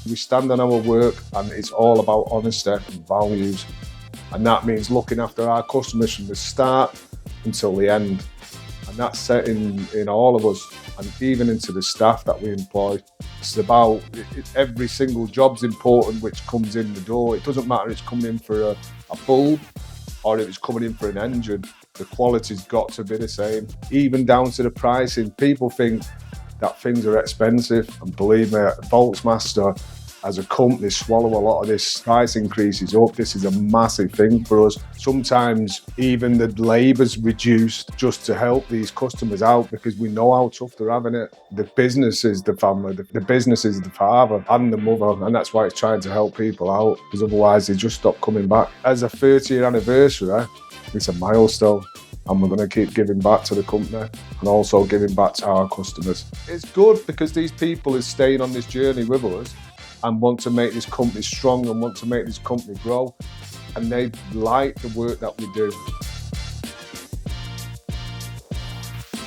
We stand on our work and it's all about honesty and values. And that means looking after our customers from the start until the end. And that's set in all of us and even into the staff that we employ. It's about every single job's important which comes in the door. It doesn't matter if it's coming in for a bulb or if it's coming in for an engine. The quality's got to be the same, even down to the pricing. People think that things are expensive, and believe me, Volksmaster as a company swallow a lot of this price increases up. This is a massive thing for us. Sometimes even the labour's reduced just to help these customers out because we know how tough they're having it. The business is the family, the business is the father and the mother, and that's why it's trying to help people out, because otherwise they just stop coming back. As a 30-year anniversary, it's a milestone. And we're going to keep giving back to the company and also giving back to our customers. It's good because these people are staying on this journey with us and want to make this company strong and want to make this company grow. And they like the work that we do.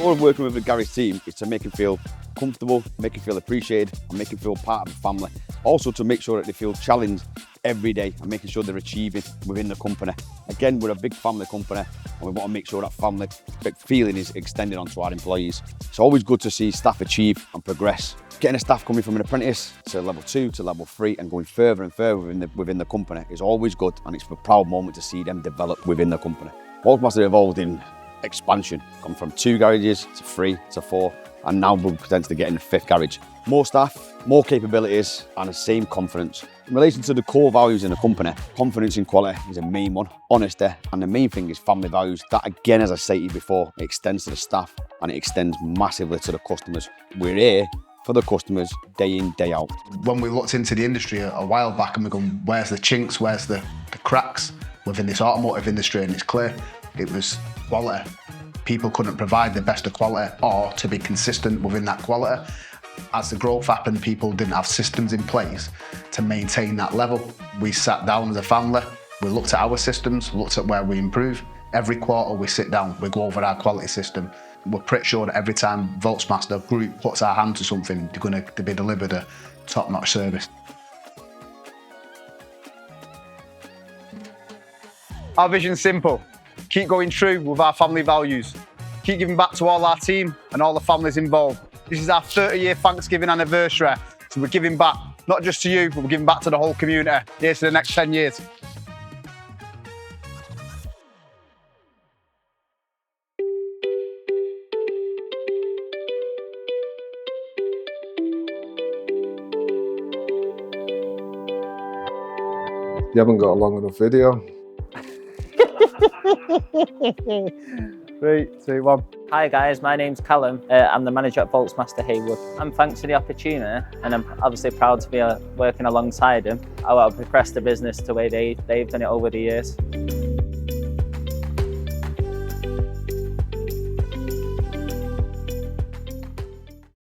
All of working with the garage team is to make them feel comfortable, make them feel appreciated, and make them feel part of the family. Also to make sure that they feel challenged every day and making sure they're achieving within the company. Again, we're a big family company and we want to make sure that family feeling is extended onto our employees. It's always good to see staff achieve and progress. Getting a staff coming from an apprentice to level 2 to level 3 and going further and further within the company is always good, and it's a proud moment to see them develop within the company. Volksmaster evolved in expansion, gone from 2 garages to 3 to 4, and now we're potentially getting the 5th garage. More staff, more capabilities, and the same confidence. In relation to the core values in the company, confidence in quality is a main one, honesty, and the main thing is family values. That again, as I stated before, it extends to the staff and it extends massively to the customers. We're here for the customers day in, day out. When we looked into the industry a while back and we're going, where's the chinks, where's the cracks within this automotive industry, and it's clear it was quality. People couldn't provide the best of quality or to be consistent within that quality. As the growth happened, people didn't have systems in place to maintain that level. We sat down as a family, we looked at our systems, looked at where we improve. Every quarter we sit down, we go over our quality system. We're pretty sure that every time Volksmaster Group puts our hand to something, they're going to be delivered a top-notch service. Our vision's simple. Keep going true with our family values. Keep giving back to all our team and all the families involved. This is our 30-year Thanksgiving anniversary, so we're giving back, not just to you, but we're giving back to the whole community. Here's to the next 10 years. You haven't got a long enough video. 3, 2, 1. Hi guys, my name's Callum. I'm the manager at Volksmaster Heywood. I'm thanks for the opportunity and I'm obviously proud to be working alongside him. I want to progress the business to where they've done it over the years.